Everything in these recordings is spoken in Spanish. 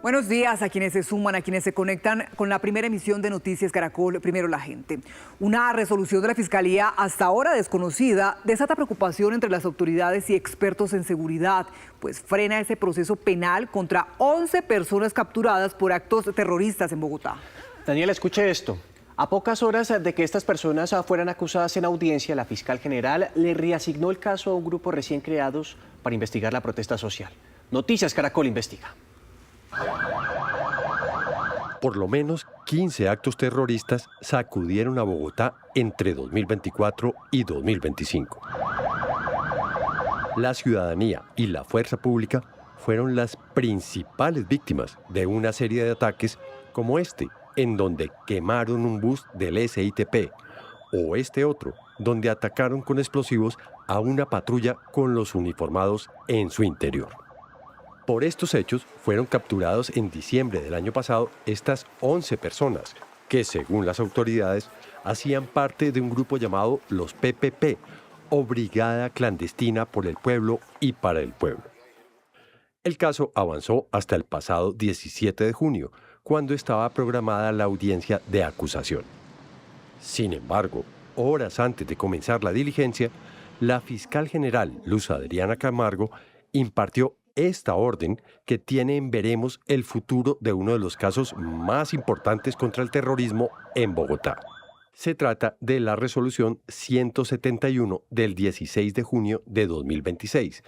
Buenos días a quienes se suman, a quienes se conectan con la primera emisión de Noticias Caracol, Primero la Gente. Una resolución de la Fiscalía hasta ahora desconocida desata preocupación entre las autoridades y expertos en seguridad, pues frena ese proceso penal contra 11 personas capturadas por actos terroristas en Bogotá. Daniela, escuche esto. A pocas horas de que estas personas fueran acusadas en audiencia, la fiscal general le reasignó el caso a un grupo recién creados para investigar la protesta social. Noticias Caracol investiga. Por lo menos 15 actos terroristas sacudieron a Bogotá entre 2024 y 2025. La ciudadanía y la fuerza pública fueron las principales víctimas de una serie de ataques como este, en donde quemaron un bus del SITP, o este otro, donde atacaron con explosivos a una patrulla con los uniformados en su interior. Por estos hechos fueron capturados en diciembre del año pasado estas 11 personas que, según las autoridades, hacían parte de un grupo llamado los PPP, o Brigada Clandestina por el Pueblo y para el Pueblo. El caso avanzó hasta el pasado 17 de junio, cuando estaba programada la audiencia de acusación. Sin embargo, horas antes de comenzar la diligencia, la fiscal general Luz Adriana Camargo impartió esta orden que tiene en veremos el futuro de uno de los casos más importantes contra el terrorismo en Bogotá. Se trata de la resolución 171 del 16 de junio de 2026,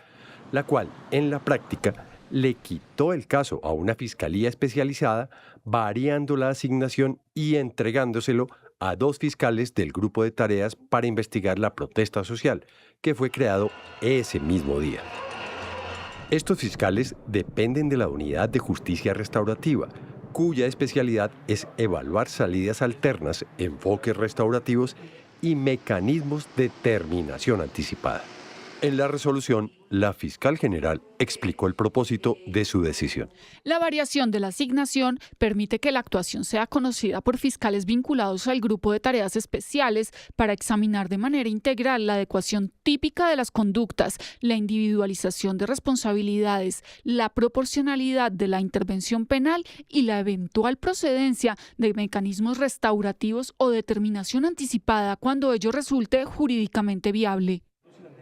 la cual, en la práctica, le quitó el caso a una fiscalía especializada, variando la asignación y entregándoselo a 2 fiscales del grupo de tareas para investigar la protesta social, que fue creado ese mismo día. Estos fiscales dependen de la Unidad de Justicia Restaurativa, cuya especialidad es evaluar salidas alternas, enfoques restaurativos y mecanismos de terminación anticipada. En la resolución, la fiscal general explicó el propósito de su decisión. La variación de la asignación permite que la actuación sea conocida por fiscales vinculados al grupo de tareas especiales para examinar de manera integral la adecuación típica de las conductas, la individualización de responsabilidades, la proporcionalidad de la intervención penal y la eventual procedencia de mecanismos restaurativos o determinación anticipada cuando ello resulte jurídicamente viable.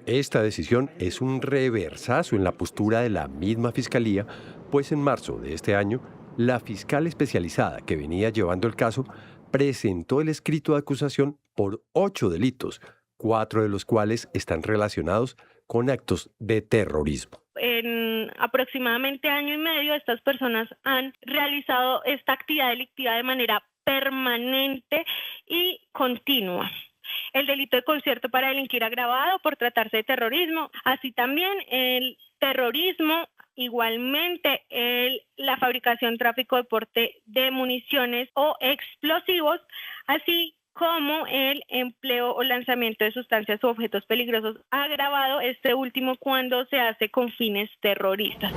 Esta decisión es un reversazo en la postura de la misma Fiscalía, pues en marzo de este año, la fiscal especializada que venía llevando el caso presentó el escrito de acusación por 8 delitos, 4 de los cuales están relacionados con actos de terrorismo. En aproximadamente año y medio, estas personas han realizado esta actividad delictiva de manera permanente y continua. El delito de concierto para delinquir agravado por tratarse de terrorismo, así también el terrorismo, igualmente la fabricación, tráfico, porte de municiones o explosivos, así como el empleo o lanzamiento de sustancias u objetos peligrosos agravado, este último cuando se hace con fines terroristas.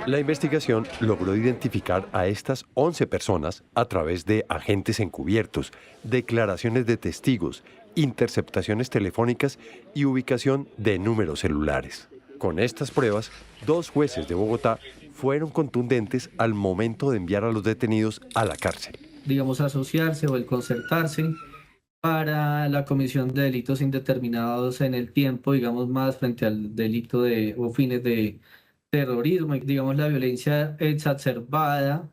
La investigación logró identificar a estas 11 personas a través de agentes encubiertos, declaraciones de testigos, interceptaciones telefónicas y ubicación de números celulares. Con estas pruebas, 2 jueces de Bogotá fueron contundentes al momento de enviar a los detenidos a la cárcel. Digamos, asociarse o el concertarse para la comisión de delitos indeterminados en el tiempo, digamos, más frente al delito o fines de terrorismo, digamos, la violencia exacerbada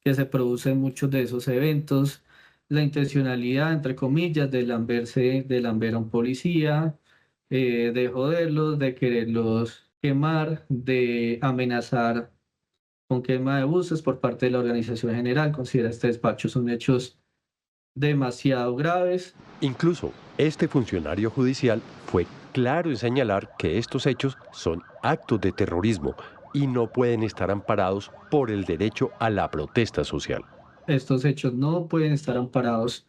que se produce en muchos de esos eventos, la intencionalidad, entre comillas, de lamber a un policía, de joderlos, de quererlos quemar, de amenazar con quema de buses por parte de la organización general. Considera este despacho son hechos demasiado graves. Incluso este funcionario judicial fue claro en señalar que estos hechos son actos de terrorismo y no pueden estar amparados por el derecho a la protesta social. Estos hechos no pueden estar amparados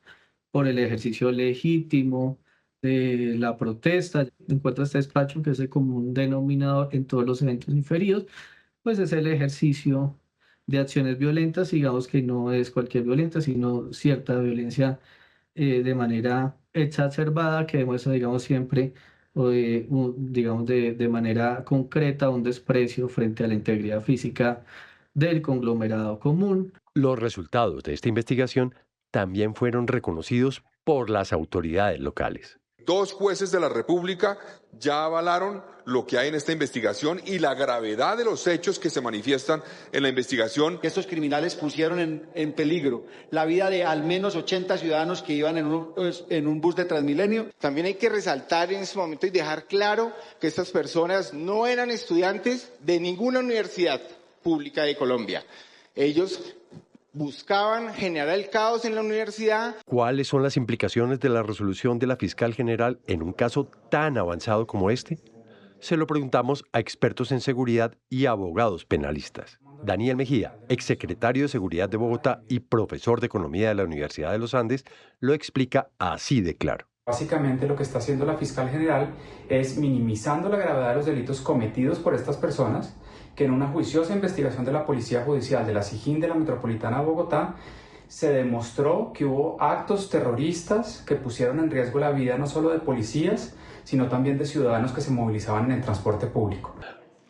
por el ejercicio legítimo de la protesta. Encuentra este despacho que es el común denominador en todos los eventos inferidos, pues es el ejercicio de acciones violentas, digamos que no es cualquier violencia, sino cierta violencia de manera exacerbada que demuestra, digamos, siempre, digamos, de manera concreta un desprecio frente a la integridad física del conglomerado común. Los resultados de esta investigación también fueron reconocidos por las autoridades locales. 2 jueces de la República ya avalaron lo que hay en esta investigación y la gravedad de los hechos que se manifiestan en la investigación. Estos criminales pusieron en peligro la vida de al menos 80 ciudadanos que iban en un bus de Transmilenio. También hay que resaltar en este momento y dejar claro que estas personas no eran estudiantes de ninguna universidad pública de Colombia. Ellos buscaban generar el caos en la universidad. ¿Cuáles son las implicaciones de la resolución de la fiscal general en un caso tan avanzado como este? Se lo preguntamos a expertos en seguridad y abogados penalistas. Daniel Mejía, exsecretario de Seguridad de Bogotá y profesor de Economía de la Universidad de los Andes, lo explica así de claro. Básicamente lo que está haciendo la fiscal general es minimizando la gravedad de los delitos cometidos por estas personas, que en una juiciosa investigación de la Policía Judicial de la SIJIN de la Metropolitana de Bogotá se demostró que hubo actos terroristas que pusieron en riesgo la vida no solo de policías, sino también de ciudadanos que se movilizaban en el transporte público.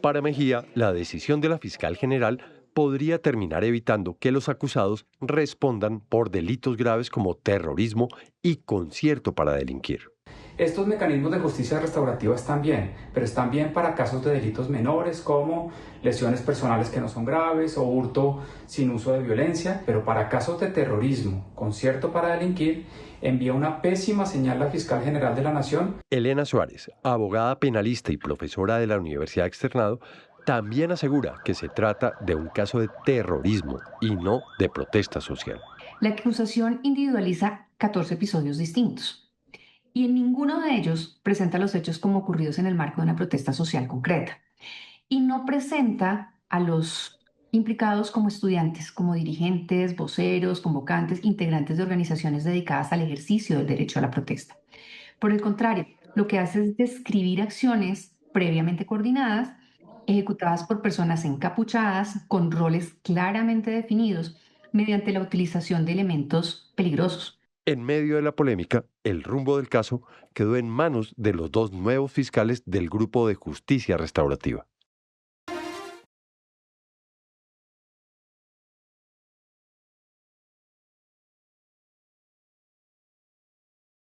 Para Mejía, la decisión de la fiscal general podría terminar evitando que los acusados respondan por delitos graves como terrorismo y concierto para delinquir. Estos mecanismos de justicia restaurativa están bien, pero están bien para casos de delitos menores como lesiones personales que no son graves o hurto sin uso de violencia, pero para casos de terrorismo, concierto para delinquir, envía una pésima señal la fiscal general de la Nación. Elena Suárez, abogada penalista y profesora de la Universidad Externado, también asegura que se trata de un caso de terrorismo y no de protesta social. La acusación individualiza 14 episodios distintos y en ninguno de ellos presenta los hechos como ocurridos en el marco de una protesta social concreta y no presenta a los implicados como estudiantes, como dirigentes, voceros, convocantes, integrantes de organizaciones dedicadas al ejercicio del derecho a la protesta. Por el contrario, lo que hace es describir acciones previamente coordinadas, ejecutadas por personas encapuchadas, con roles claramente definidos, mediante la utilización de elementos peligrosos. En medio de la polémica, el rumbo del caso quedó en manos de los 2 nuevos fiscales del Grupo de Justicia Restaurativa.